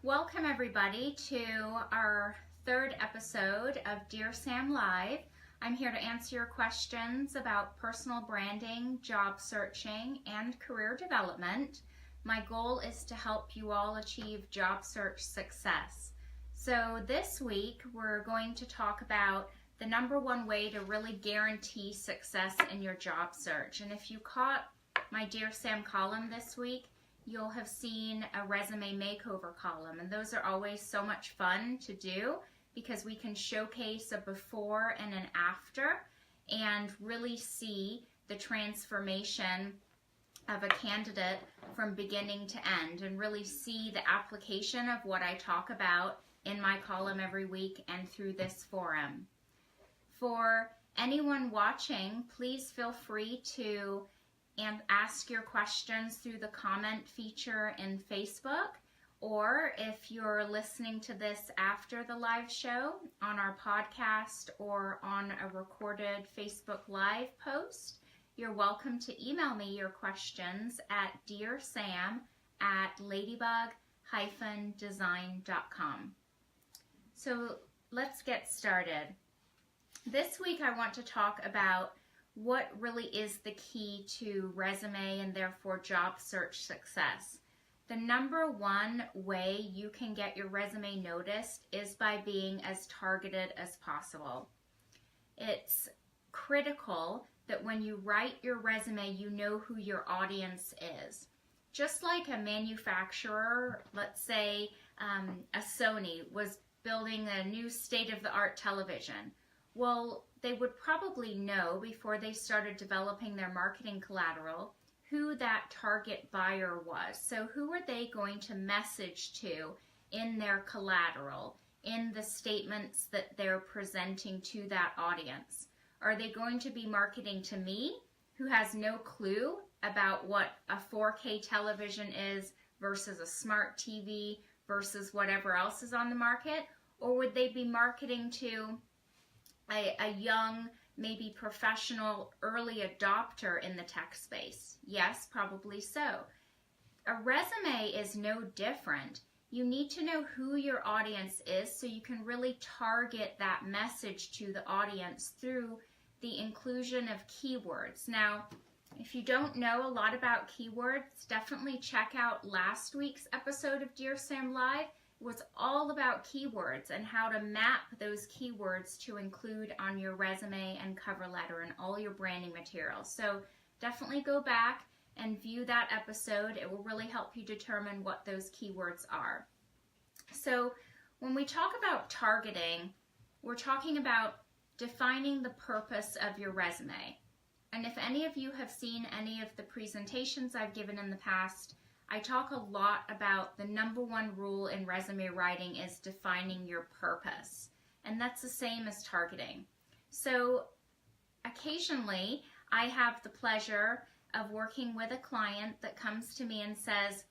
Welcome everybody to our third episode of Dear Sam Live. I'm here to answer your questions about personal branding, job searching, and career development. My goal is to help you all achieve job search success. So this week we're going to talk about the number one way to really guarantee success in your job search. And if you caught my Dear Sam column this week, you'll have seen a resume makeover column, and those are always so much fun to do because we can showcase a before and an after and really see the transformation of a candidate from beginning to end and really see the application of what I talk about in my column every week and through this forum. For anyone watching, please feel free to ask your questions through the comment feature in Facebook, or if you're listening to this after the live show on our podcast or on a recorded Facebook Live post, you're welcome to email me your questions at dearsam@ladybug-design.com. So let's get started. This week I want to talk about what really is the key to resume and therefore job search success. The number one way you can get your resume noticed is by being as targeted as possible. It's critical that when you write your resume, you know who your audience is. Just like a manufacturer, let's say a Sony was building a new state-of-the-art television. Well, they would probably know before they started developing their marketing collateral who that target buyer was. So who are they going to message to in their collateral, in the statements that they're presenting to that audience? Are they going to be marketing to me, who has no clue about what a 4K television is versus a smart TV versus whatever else is on the market? Or would they be marketing to a young, maybe professional early adopter in the tech space? Yes, probably so. A resume is no different. You need to know who your audience is so you can really target that message to the audience through the inclusion of keywords. Now, if you don't know a lot about keywords, definitely check out last week's episode of Dear Sam Live. It was all about keywords and how to map those keywords to include on your resume and cover letter and all your branding materials. So definitely go back and view that episode. It will really help you determine what those keywords are. So when we talk about targeting, we're talking about defining the purpose of your resume. And if any of you have seen any of the presentations I've given in the past, I talk a lot about the number one rule in resume writing is defining your purpose. And that's the same as targeting. So occasionally I have the pleasure of working with a client that comes to me and says,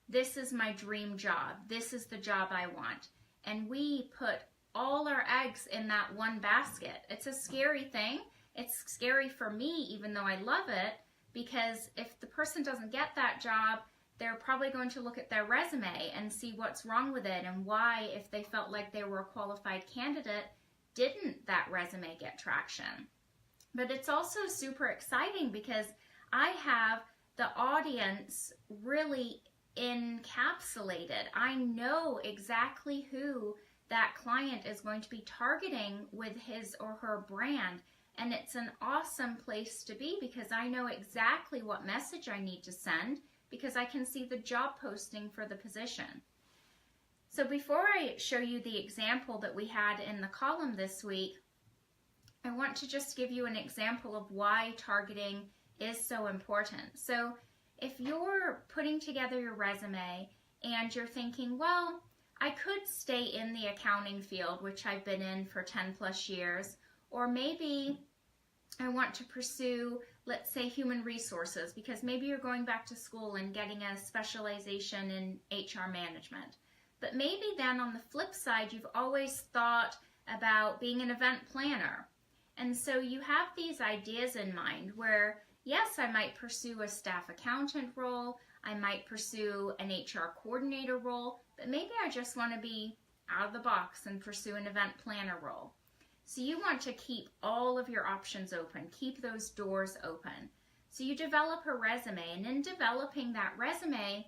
this is my dream job. This is the job I want. And we put all our eggs in that one basket. It's a scary thing. It's scary for me, even though I love it, because if the person doesn't get that job, they're probably going to look at their resume and see what's wrong with it and why, if they felt like they were a qualified candidate, didn't that resume get traction. But it's also super exciting because I have the audience really encapsulated. I know exactly who that client is going to be targeting with his or her brand. And it's an awesome place to be because I know exactly what message I need to send because I can see the job posting for the position. So before I show you the example that we had in the column this week, I want to just give you an example of why targeting is so important. So if you're putting together your resume and you're thinking, well, I could stay in the accounting field, which I've been in for 10 plus years, or maybe I want to pursue, let's say, human resources, because maybe you're going back to school and getting a specialization in HR management. But maybe then on the flip side, you've always thought about being an event planner. And so you have these ideas in mind where yes, I might pursue a staff accountant role, I might pursue an HR coordinator role, but maybe I just want to be out of the box and pursue an event planner role. So you want to keep all of your options open, keep those doors open. So you develop a resume, and in developing that resume,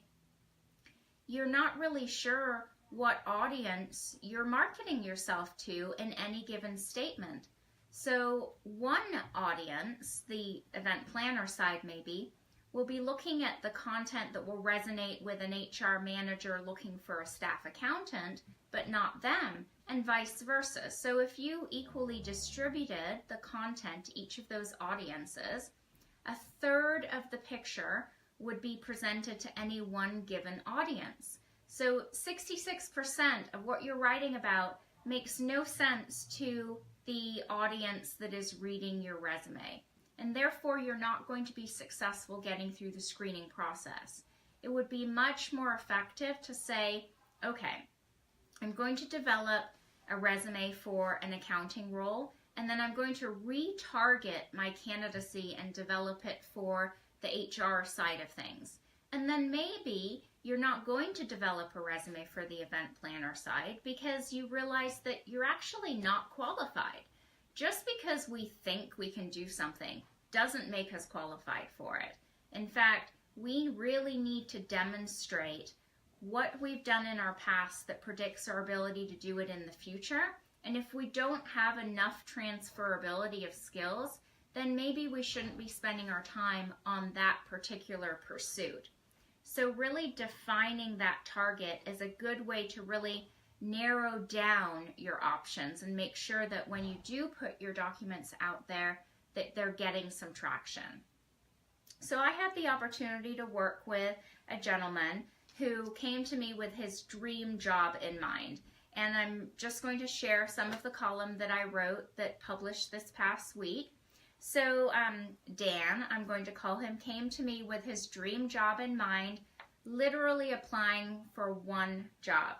you're not really sure what audience you're marketing yourself to in any given statement. So one audience, the event planner side maybe, will be looking at the content that will resonate with an HR manager looking for a staff accountant, but not them, and vice versa. So if you equally distributed the content to each of those audiences, a third of the picture would be presented to any one given audience. So 66% of what you're writing about makes no sense to the audience that is reading your resume. And therefore, you're not going to be successful getting through the screening process. It would be much more effective to say, okay, I'm going to develop a resume for an accounting role, and then I'm going to retarget my candidacy and develop it for the HR side of things. And then maybe you're not going to develop a resume for the event planner side because you realize that you're actually not qualified. Just because we think we can do something doesn't make us qualified for it. In fact, we really need to demonstrate what we've done in our past that predicts our ability to do it in the future. And if we don't have enough transferability of skills, then maybe we shouldn't be spending our time on that particular pursuit. So really defining that target is a good way to really narrow down your options and make sure that when you do put your documents out there, that they're getting some traction. So I had the opportunity to work with a gentleman who came to me with his dream job in mind. And I'm just going to share some of the column that I wrote that published this past week. So Dan, I'm going to call him, came to me with his dream job in mind, literally applying for one job.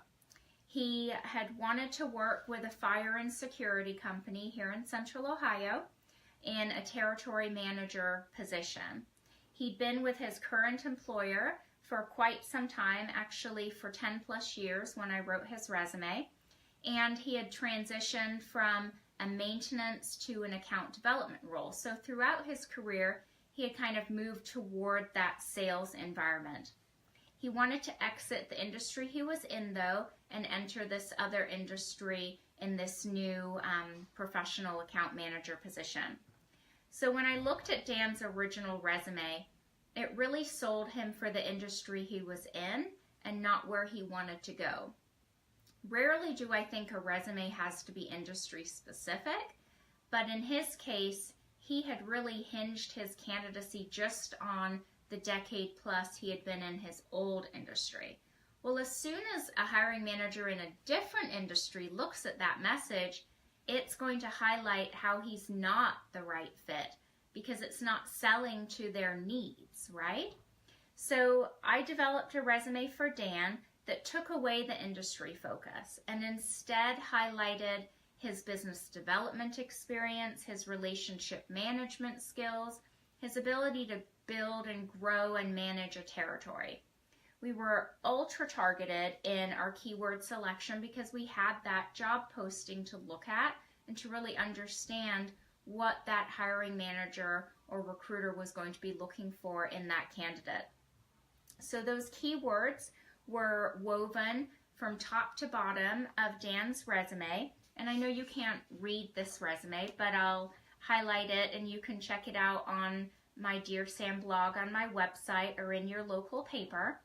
He had wanted to work with a fire and security company here in Central Ohio in a territory manager position. He'd been with his current employer for quite some time, actually for 10 plus years when I wrote his resume, and he had transitioned from a maintenance to an account development role. So throughout his career, he had kind of moved toward that sales environment. He wanted to exit the industry he was in, though, and enter this other industry in this new professional account manager position. So when I looked at Dan's original resume, it really sold him for the industry he was in and not where he wanted to go. Rarely do I think a resume has to be industry specific, but in his case, he had really hinged his candidacy just on the decade plus he had been in his old industry. Well, as soon as a hiring manager in a different industry looks at that message, it's going to highlight how he's not the right fit because it's not selling to their needs, right? So I developed a resume for Dan that took away the industry focus and instead highlighted his business development experience, his relationship management skills, his ability to build and grow and manage a territory. We were ultra targeted in our keyword selection because we had that job posting to look at and to really understand what that hiring manager or recruiter was going to be looking for in that candidate. So those keywords were woven from top to bottom of Dan's resume. And I know you can't read this resume, but I'll highlight it and you can check it out on my Dear Sam blog on my website or in your local paper.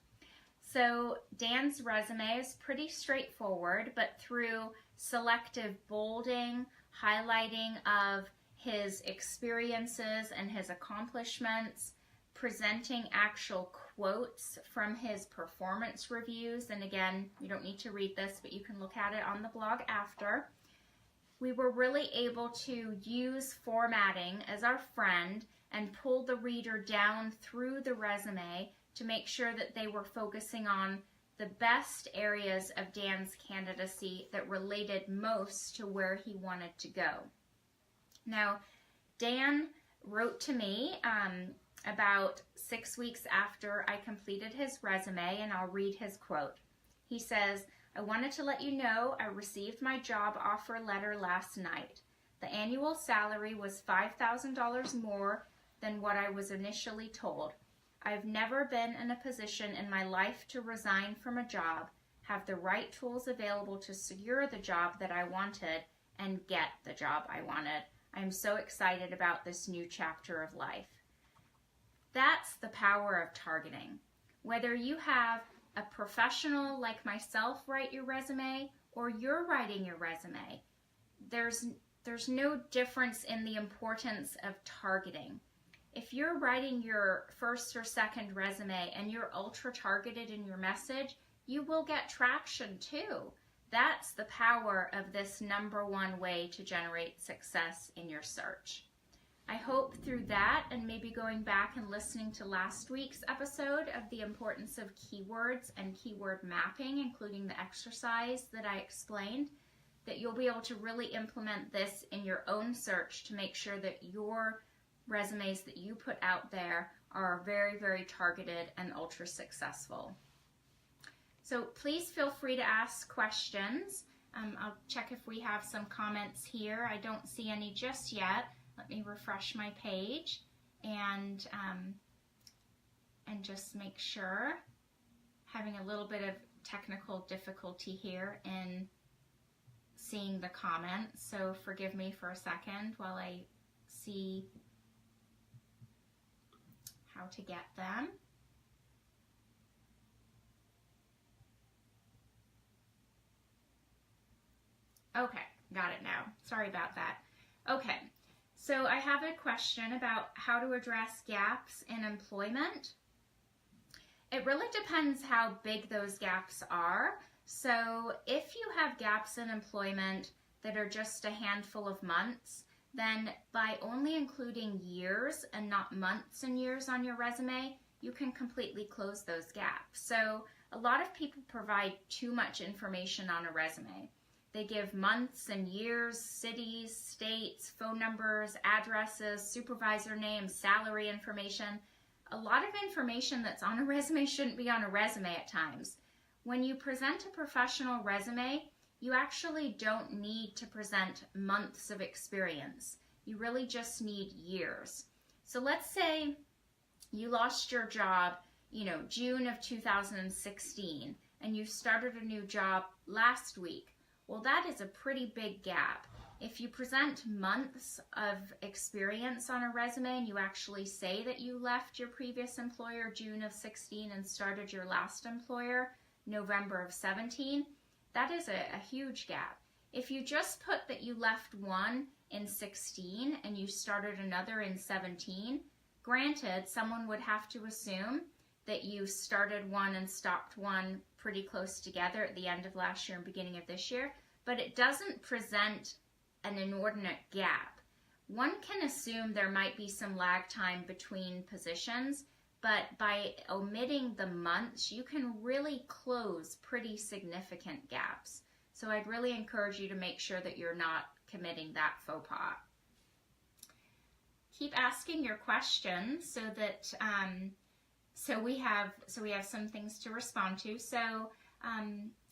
So Dan's resume is pretty straightforward, but through selective bolding, highlighting of his experiences and his accomplishments, presenting actual quotes from his performance reviews, and again, you don't need to read this, but you can look at it on the blog after. We were really able to use formatting as our friend and pull the reader down through the resume to make sure that they were focusing on the best areas of Dan's candidacy that related most to where he wanted to go. Now, Dan wrote to me about 6 weeks after I completed his resume, and I'll read his quote. He says, "I wanted to let you know I received my job offer letter last night. The annual salary was $5,000 more than what I was initially told. I've never been in a position in my life to resign from a job, have the right tools available to secure the job that I wanted, and get the job I wanted. I'm so excited about this new chapter of life." That's the power of targeting. Whether you have a professional like myself write your resume or you're writing your resume, there's no difference in the importance of targeting. If you're writing your first or second resume and you're ultra targeted in your message, you will get traction too. That's the power of this #1 way to generate success in your search. I hope through that, and maybe going back and listening to last week's episode of the importance of keywords and keyword mapping, including the exercise that I explained, that you'll be able to really implement this in your own search to make sure that your resumes that you put out there are very, very targeted and ultra successful. So please feel free to ask questions. I'll check if we have some comments here. I don't see any just yet. Let me refresh my page and just make sure. Having a little bit of technical difficulty here in seeing the comments, so forgive me for a second while I see how to get them. Okay, got it now. Sorry about that. Okay, so I have a question about how to address gaps in employment. It really depends how big those gaps are. So if you have gaps in employment that are just a handful of months, then by only including years and not months and years on your resume, you can completely close those gaps. So a lot of people provide too much information on a resume. They give months and years, cities, states, phone numbers, addresses, supervisor names, salary information. A lot of information that's on a resume shouldn't be on a resume at times. When you present a professional resume, you actually don't need to present months of experience. You really just need years. So let's say you lost your job, June of 2016, and you started a new job last week. Well, that is a pretty big gap. If you present months of experience on a resume and you actually say that you left your previous employer June of 16 and started your last employer November of 17, that is a huge gap. If you just put that you left one in 16 and you started another in 17, granted, someone would have to assume that you started one and stopped one pretty close together at the end of last year and beginning of this year, but it doesn't present an inordinate gap. One can assume there might be some lag time between positions, but by omitting the months, you can really close pretty significant gaps. So I'd really encourage you to make sure that you're not committing that faux pas. Keep asking your questions so that so we have some things to respond to. So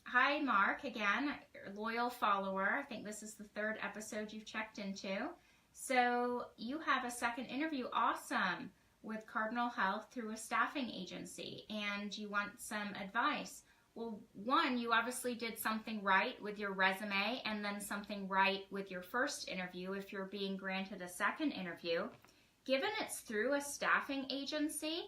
hi Mark, again, loyal follower. I think this is the 3rd episode you've checked into. So you have a second interview, awesome, with Cardinal Health through a staffing agency, and you want some advice. Well, one, you obviously did something right with your resume and then something right with your first interview if you're being granted a second interview. Given it's through a staffing agency,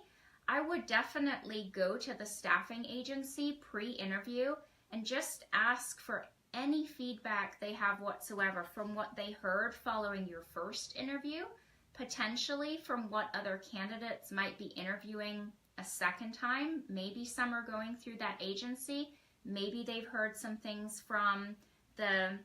I would definitely go to the staffing agency pre-interview and just ask for any feedback they have whatsoever from what they heard following your first interview, potentially from what other candidates might be interviewing a second time. Maybe some are going through that agency. Maybe they've heard some things from the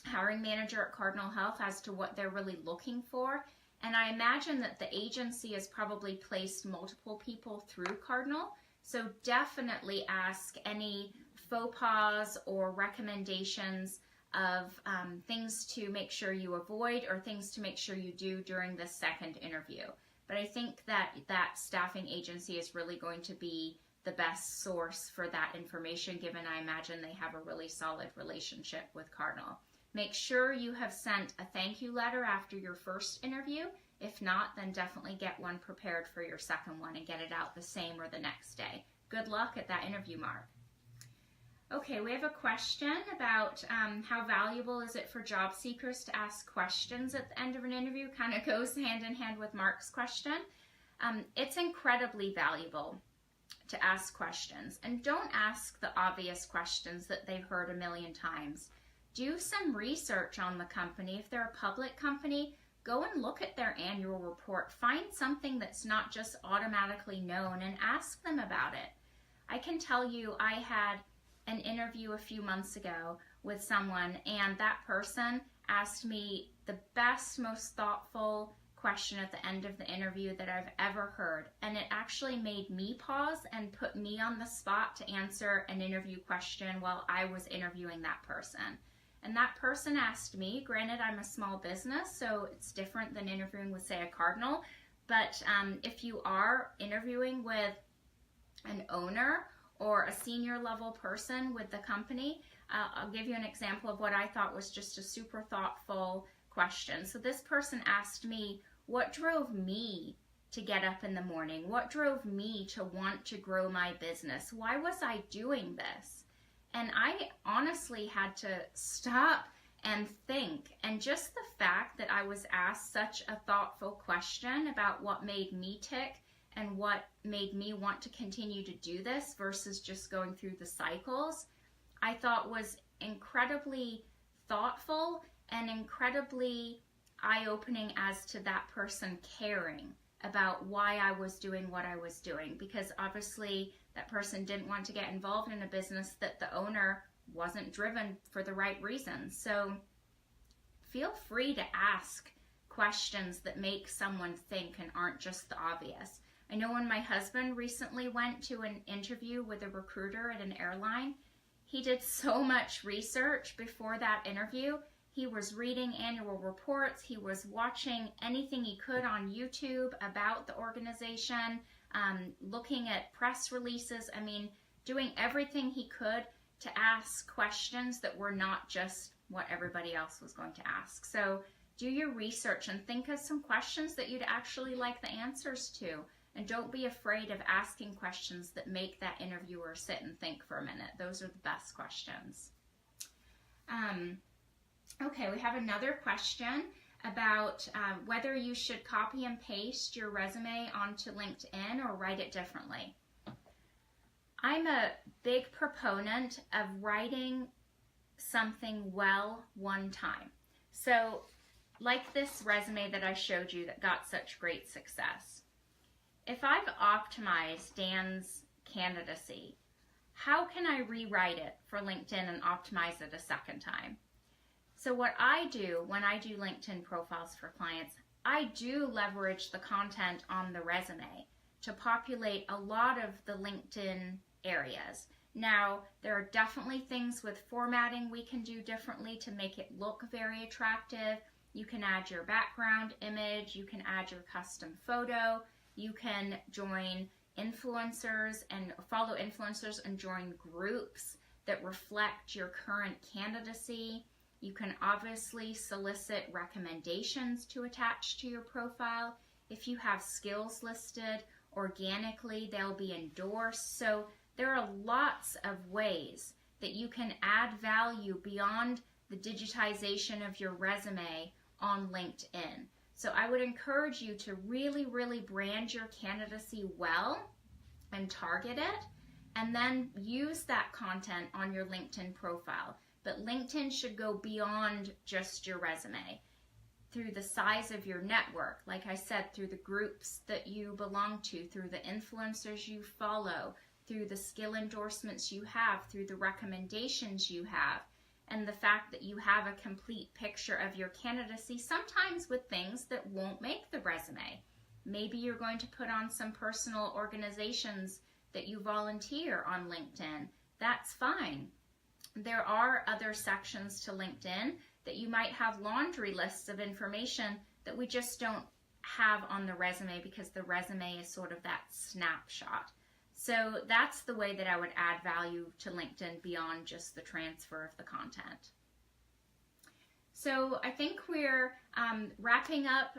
hiring manager at Cardinal Health as to what they're really looking for. And I imagine that the agency has probably placed multiple people through Cardinal. So definitely ask any faux pas or recommendations of things to make sure you avoid or things to make sure you do during the second interview. but I think that that staffing agency is really going to be the best source for that information, given I imagine they have a really solid relationship with Cardinal. Make sure you have sent a thank you letter after your first interview. If not, then definitely get one prepared for your second one and get it out the same or the next day. Good luck at that interview, Mark. Okay, we have a question about how valuable is it for job seekers to ask questions at the end of an interview. Kind of goes hand in hand with Mark's question. It's incredibly valuable to ask questions, and don't ask the obvious questions that they've heard a million times. Do some research on the company. If they're a public company, go and look at their annual report. Find something that's not just automatically known and ask them about it. I can tell you I had an interview a few months ago with someone, and that person asked me the best, most thoughtful question at the end of the interview that I've ever heard, and it actually made me pause and put me on the spot to answer an interview question while I was interviewing that person. And that person asked me, granted I'm a small business, so it's different than interviewing with, say, a Cardinal, but if you are interviewing with an owner or a senior level person with the company, I'll give you an example of what I thought was just a super thoughtful question. So this person asked me, what drove me to get up in the morning? What drove me to want to grow my business? Why was I doing this? And I honestly had to stop and think. And just the fact that I was asked such a thoughtful question about what made me tick and what made me want to continue to do this versus just going through the cycles, I thought was incredibly thoughtful and incredibly eye-opening as to that person caring about why I was doing what I was doing, because obviously that person didn't want to get involved in a business that the owner wasn't driven for the right reasons. So feel free to ask questions that make someone think and aren't just the obvious. I know when my husband recently went to an interview with a recruiter at an airline, he did so much research before that interview. He was reading annual reports. He was watching anything he could on YouTube about the organization, looking at press releases. I mean, doing everything he could to ask questions that were not just what everybody else was going to ask. So do your research and think of some questions that you'd actually like the answers to. And don't be afraid of asking questions that make that interviewer sit and think for a minute. Those are the best questions. Okay, we have another question about whether you should copy and paste your resume onto LinkedIn or write it differently. I'm a big proponent of writing something well one time. So, like this resume that I showed you that got such great success. If I've optimized Dan's candidacy, how can I rewrite it for LinkedIn and optimize it a second time? So what I do when I do LinkedIn profiles for clients, I do leverage the content on the resume to populate a lot of the LinkedIn areas. Now, there are definitely things with formatting we can do differently to make it look very attractive. You can add your background image, you can add your custom photo, you can join influencers and follow influencers and join groups that reflect your current candidacy. You can obviously solicit recommendations to attach to your profile. If you have skills listed organically, they'll be endorsed. So there are lots of ways that you can add value beyond the digitization of your resume on LinkedIn. So I would encourage you to really, really brand your candidacy well and target it, and then use that content on your LinkedIn profile. But LinkedIn should go beyond just your resume. Through the size of your network, like I said, through the groups that you belong to, through the influencers you follow, through the skill endorsements you have, through the recommendations you have, and the fact that you have a complete picture of your candidacy, sometimes with things that won't make the resume. Maybe you're going to put on some personal organizations that you volunteer on LinkedIn. That's fine. There are other sections to LinkedIn that you might have laundry lists of information that we just don't have on the resume, because the resume is sort of that snapshot. So that's the way that I would add value to LinkedIn beyond just the transfer of the content. So I think we're wrapping up.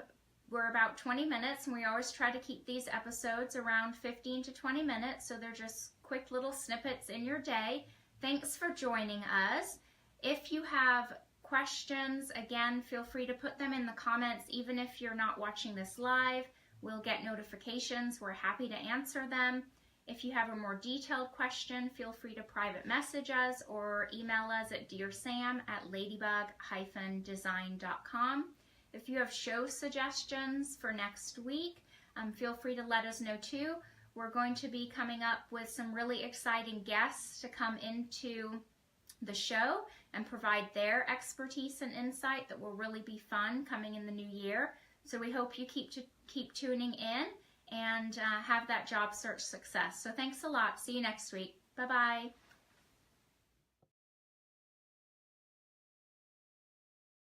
We're about 20 minutes, and we always try to keep these episodes around 15 to 20 minutes, so they're just quick little snippets in your day. Thanks for joining us. If you have questions, again, feel free to put them in the comments. Even if you're not watching this live, we'll get notifications. We're happy to answer them. If you have a more detailed question, feel free to private message us or email us at dearsam@ladybug-design.com. If you have show suggestions for next week, feel free to let us know too. We're going to be coming up with some really exciting guests to come into the show and provide their expertise and insight that will really be fun coming in the new year. So we hope you keep tuning in and have that job search success. So thanks a lot. See you next week. Bye-bye.